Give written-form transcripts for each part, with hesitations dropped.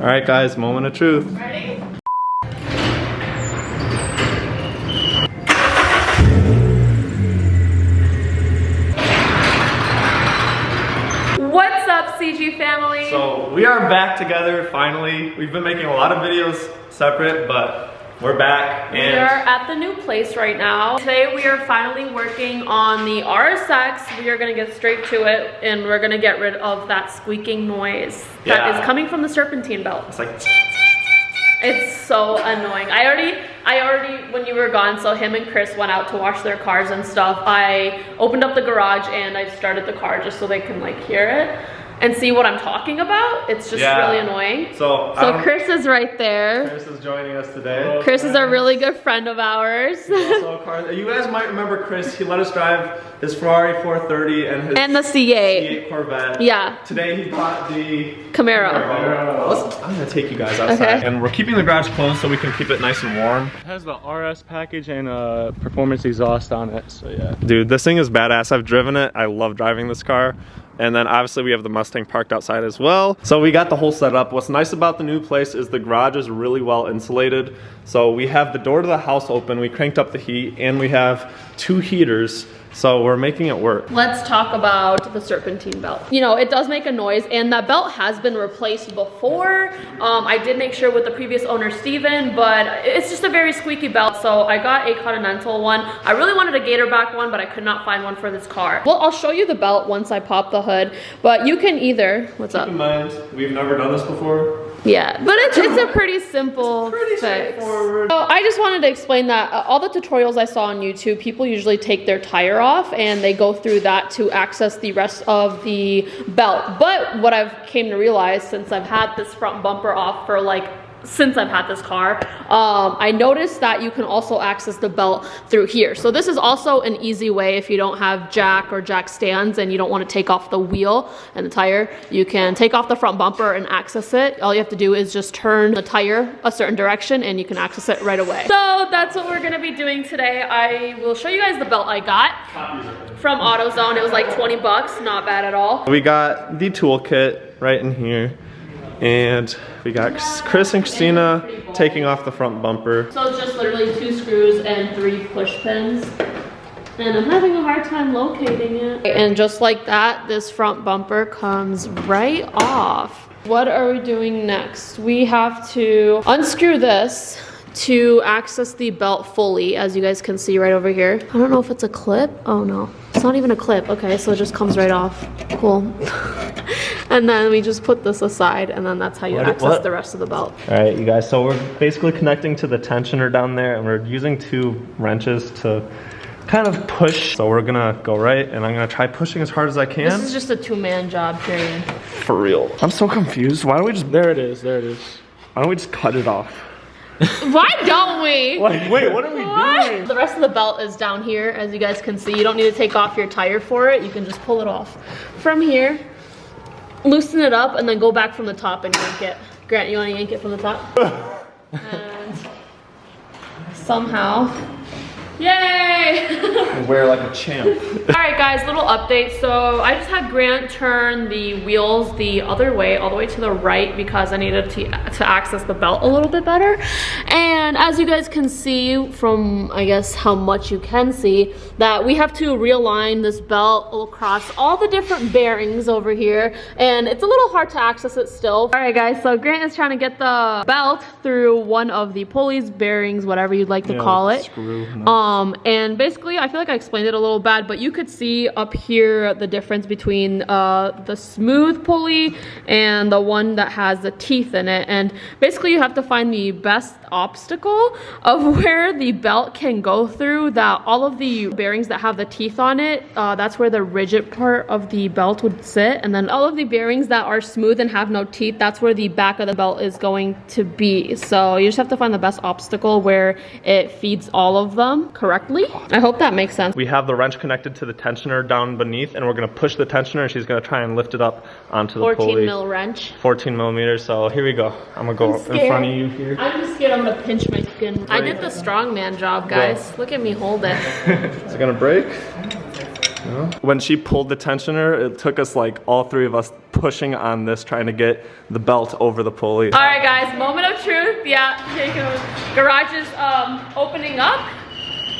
All right, guys, moment of truth. Ready? What's up, CG family? So we are back together finally. We've been making a lot of videos separate, but we're back. And we are at the new place right now. Today we are finally working on the RSX. We are gonna get straight to it and we're gonna get rid of that squeaking noise that is coming from the Serpentine belt. It's like, it's so annoying. I already, when you were gone, so him and Chris went out to wash their cars and stuff. I opened up the garage and I started the car just so they can like hear it and see what I'm talking about. It's just really annoying. So Chris is right there. Chris is joining us today. Chris is a really good friend of ours. Also a car. You guys might remember Chris. He let us drive his Ferrari 430 and his the C8 Corvette. Yeah. Today he bought the Camaro. I'm gonna take you guys outside. And we're keeping the garage closed so we can keep it nice and warm. It has the RS package and performance exhaust on it, so yeah. Dude, this thing is badass. I've driven it. I love driving this car. And then obviously we have the Mustang parked outside as well. So we got the whole setup. What's nice about the new place is the garage is really well insulated. So we have the door to the house open, we cranked up the heat, and we have 2 heaters. So we're making it work. Let's talk about the Serpentine belt. You know, it does make a noise and that belt has been replaced before. I did make sure with the previous owner, Steven, but it's just a very squeaky belt. So I got a Continental one. I really wanted a Gatorback one, but I could not find one for this car. Well, I'll show you the belt once I pop the hood, but you can either, what's up? Keep in mind, we've never done this before. Yeah, but it's a pretty simple fix. Straightforward. So I just wanted to explain that all the tutorials I saw on YouTube, people usually take their tire off and they go through that to access the rest of the belt. But what I've came to realize since I've had this front bumper off for since I've had this car, I noticed that you can also access the belt through here. So this is also an easy way if you don't have jack or jack stands and you don't want to take off the wheel and the tire. You can take off the front bumper and access it. All you have to do is just turn the tire a certain direction and you can access it right away. So that's what we're gonna be doing today. I will show you guys the belt I got from AutoZone. It was like 20 bucks, not bad at all. We got the toolkit right in here. And we got Chris and Christina taking off the front bumper. So it's just literally 2 screws and 3 push pins. And I'm having a hard time locating it. And just like that, this front bumper comes right off. What are we doing next? We have to unscrew this to access the belt fully, as you guys can see right over here. I don't know if it's a clip. Oh no, it's not even a clip. Okay, so it just comes right off. Cool. And then we just put this aside and then that's how you access the rest of the belt. All right, you guys, so we're basically connecting to the tensioner down there and we're using 2 wrenches to kind of push. So we're gonna go right and I'm gonna try pushing as hard as I can. This is just a 2-man job, period. For real. I'm so confused. Why don't we just, There it is, there it is. why don't we just cut it off? Why don't we? Wait, what are we doing? The rest of the belt is down here, as you guys can see. You don't need to take off your tire for it. You can just pull it off from here, loosen it up, and then go back from the top and yank it. Grant, you want to yank it from the top? And somehow, yay! Wear like a champ. All right, guys, little update. So I just had Grant turn the wheels the other way, all the way to the right, because I needed to access the belt a little bit better. And as you guys can see from, I guess, how much you can see, that we have to realign this belt across all the different bearings over here. And it's a little hard to access it still. All right, guys, so Grant is trying to get the belt through one of the pulleys, bearings, whatever you'd like to call it. Screw. And basically, I feel like I explained it a little bad, but you could see up here the difference between the smooth pulley and the one that has the teeth in it. And basically, you have to find the best obstacle of where the belt can go through, that all of the bearings that have the teeth on it, that's where the rigid part of the belt would sit. And then all of the bearings that are smooth and have no teeth, that's where the back of the belt is going to be. So you just have to find the best obstacle where it feeds all of them correctly. I hope that makes sense. We have the wrench connected to the tensioner down beneath and we're gonna push the tensioner and she's gonna try and lift it up onto the pulley. 14 mil wrench. 14 millimeters, so here we go. I'm gonna go in front of you here. I'm just scared I'm gonna pinch my skin. I did the strongman job, guys. Look at me hold it. Is it gonna break? No. When she pulled the tensioner, it took us like all 3 of us pushing on this, trying to get the belt over the pulley. All right, guys, moment of truth. Yeah, garage is opening up,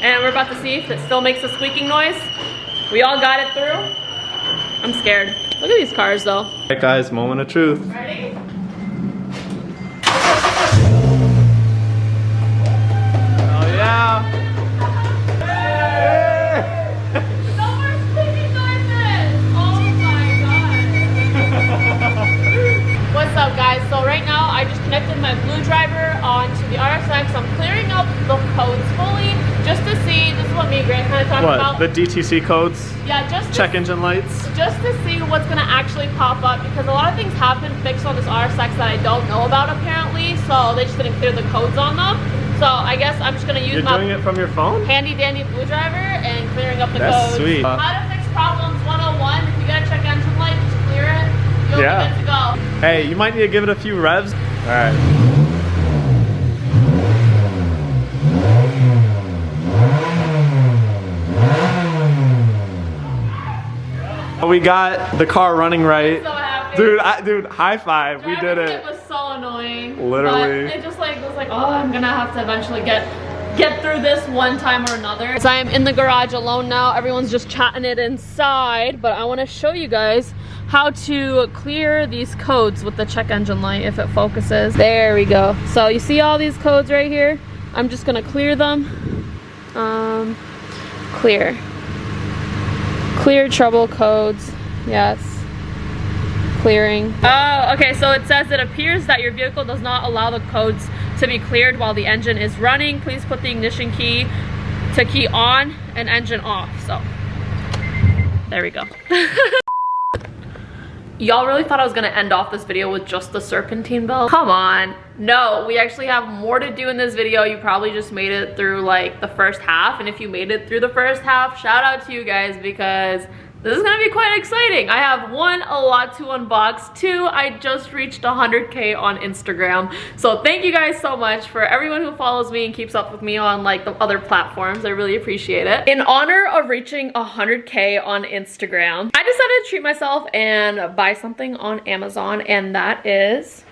and we're about to see if it still makes a squeaking noise. We all got it through. I'm scared. Look at these cars, though. All right, guys, moment of truth. Ready? Oh yeah. No more squeaking noises. Oh my god. What's up, guys? So right now I just connected my blue driver onto the RSX. I'm clearing up the codes fully just to see. This is what me and Grant kind of talked about. What, the DTC codes? Yeah, just check engine lights? Just to see what's gonna actually pop up, because a lot of things have been fixed on this RSX that I don't know about apparently, so they just didn't clear the codes on them. So I guess I'm just gonna use You're doing it from your phone? handy dandy blue driver and clearing up the That's codes. sweet. How to fix problems 101. If you got a check engine light, just clear it. You'll be good to go. Hey, you might need to give it a few revs. All right. We got the car running right. So happy. Dude, high five. We did it. It was so annoying. Literally. But it just like was like, oh, I'm gonna have to eventually get through this one time or another. So I am in the garage alone now. Everyone's just chatting it inside, but I want to show you guys how to clear these codes with the check engine light if it focuses. There we go. So you see all these codes right here? I'm just gonna clear them. Clear trouble codes. Yes. Clearing. Oh, okay, so it says it appears that your vehicle does not allow the codes to be cleared while the engine is running. Please put the ignition key to key on and engine off. So there we go. Y'all really thought I was gonna end off this video with just the Serpentine belt? Come on. No, we actually have more to do in this video. You probably just made it through like the first half, and if you made it through the first half, shout out to you guys, because this is gonna be quite exciting. I have one, a lot to unbox. Two, I just reached 100K on Instagram. So thank you guys so much for everyone who follows me and keeps up with me on like the other platforms. I really appreciate it. In honor of reaching 100K on Instagram, I decided to treat myself and buy something on Amazon, and that is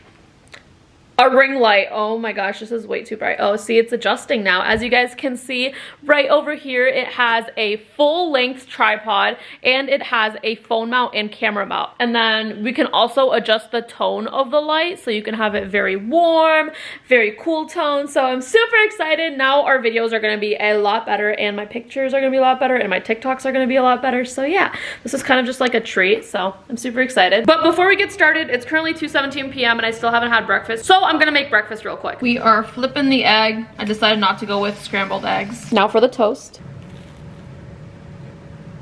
a ring light. Oh my gosh, this is way too bright. Oh, see, it's adjusting now. As you guys can see right over here, it has a full length tripod and it has a phone mount and camera mount. And then we can also adjust the tone of the light, so you can have it very warm, very cool tone. So I'm super excited. Now our videos are gonna be a lot better, and my pictures are gonna be a lot better, and my TikToks are gonna be a lot better. So yeah, this is kind of just like a treat. So I'm super excited. But before we get started, it's currently 2:17 p.m. and I still haven't had breakfast. So I'm gonna make breakfast real quick. We are flipping the egg. I decided not to go with scrambled eggs. Now for the toast.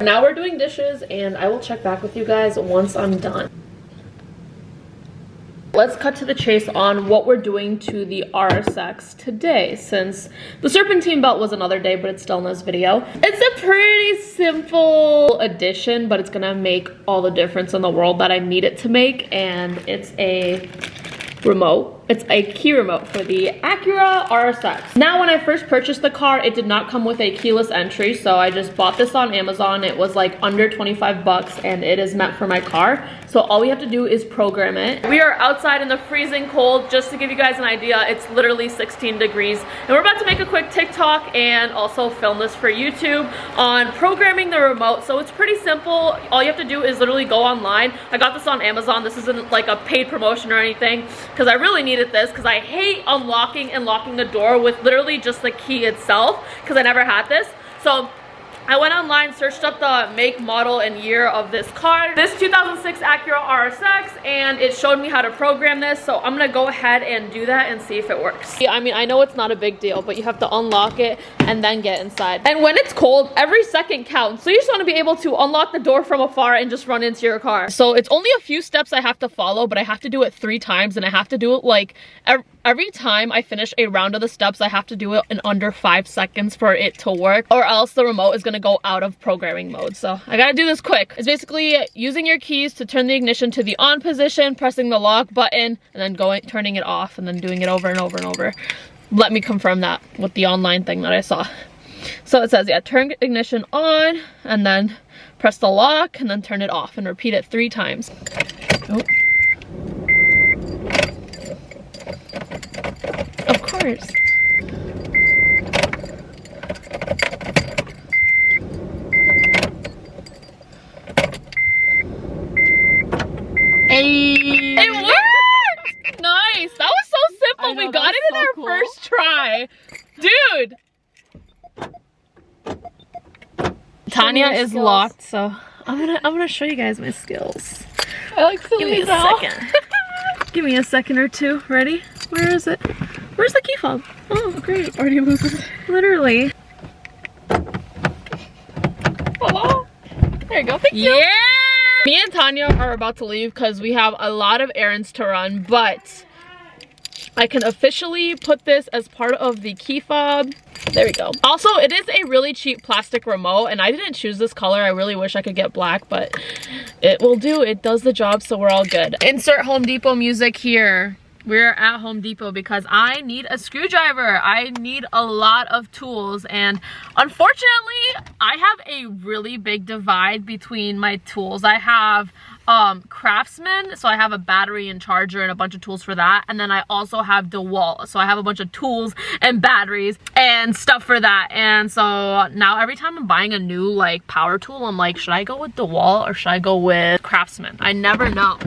Now we're doing dishes, and I will check back with you guys once I'm done. Let's cut to the chase on what we're doing to the RSX today, since the Serpentine belt was another day, but it's still in this video. It's a pretty simple addition, but it's gonna make all the difference in the world that I need it to make, and it's a remote. It's a key remote for the Acura RSX. Now, when I first purchased the car, it did not come with a keyless entry, so I just bought this on Amazon. It was like under 25 bucks, and it is meant for my car. So all we have to do is program it. We are outside in the freezing cold. Just to give you guys an idea, it's literally 16 degrees. And we're about to make a quick TikTok and also film this for YouTube on programming the remote. So it's pretty simple. All you have to do is literally go online. I got this on Amazon. This isn't like a paid promotion or anything, because I really needed this, because I hate unlocking and locking the door with literally just the key itself, because I never had this. So I went online, searched up the make, model, and year of this car. This 2006 Acura RSX, and it showed me how to program this, so I'm gonna go ahead and do that and see if it works. I mean, I know it's not a big deal, but you have to unlock it and then get inside. And when it's cold, every second counts, so you just wanna be able to unlock the door from afar and just run into your car. So it's only a few steps I have to follow, but I have to do it 3 times, and I have to do it like every time I finish a round of the steps, I have to do it in under 5 seconds for it to work, or else the remote is gonna go out of programming mode. So I gotta do this quick. It's basically using your keys to turn the ignition to the on position, pressing the lock button, and then turning it off, and then doing it over and over and over. Let me confirm that with the online thing that I saw. So it says, yeah, turn ignition on, and then press the lock, and then turn it off, and repeat it 3 times. Oh. Of course. Hey. It worked! Nice. That was so simple. Know, we got it in so our cool. first try. Dude. Tanya is skills. locked, so I'm gonna show you guys my skills. I like Give me a second. Give me a second or two. Ready? Where is it? Where's the key fob? Oh, great. Already moving. Literally. Hello. There you go. Thank you. Yeah! Me and Tanya are about to leave because we have a lot of errands to run, but I can officially put this as part of the key fob. There we go. Also, it is a really cheap plastic remote, and I didn't choose this color. I really wish I could get black, but it will do. It does the job, so we're all good. Insert Home Depot music here. We're at Home Depot because I need a screwdriver. I need a lot of tools, and unfortunately, I have a really big divide between my tools. I have Craftsman, so I have a battery and charger and a bunch of tools for that, and then I also have DeWalt, so I have a bunch of tools and batteries and stuff for that. And so now every time I'm buying a new like power tool, I'm like, should I go with DeWalt or should I go with Craftsman? I never know.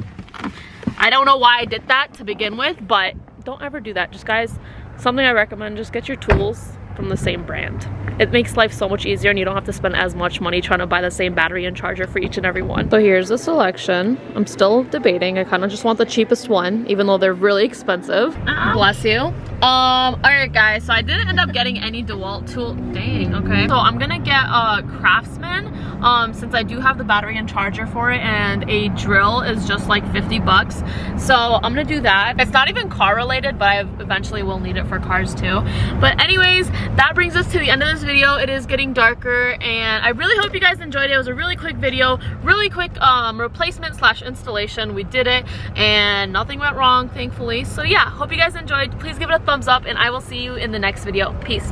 I don't know why I did that to begin with, but don't ever do that. Just guys, something I recommend, just get your tools from the same brand. It makes life so much easier and you don't have to spend as much money trying to buy the same battery and charger for each and every one. So here's the selection. I'm still debating. I kind of just want the cheapest one, even though they're really expensive. Bless you. Alright guys, so I didn't end up getting any DeWalt tool. Dang, okay. So I'm gonna get a Craftsman, since I do have the battery and charger for it, and a drill is just like 50 bucks. So I'm gonna do that. It's not even car related, but I eventually will need it for cars too. But anyways, that brings us to the end of this video. It is getting darker, and I really hope you guys enjoyed it. It was a really quick video, really quick replacement / installation. We did it, and nothing went wrong, thankfully. So yeah, hope you guys enjoyed. Please give it a thumbs up, and I will see you in the next video. Peace.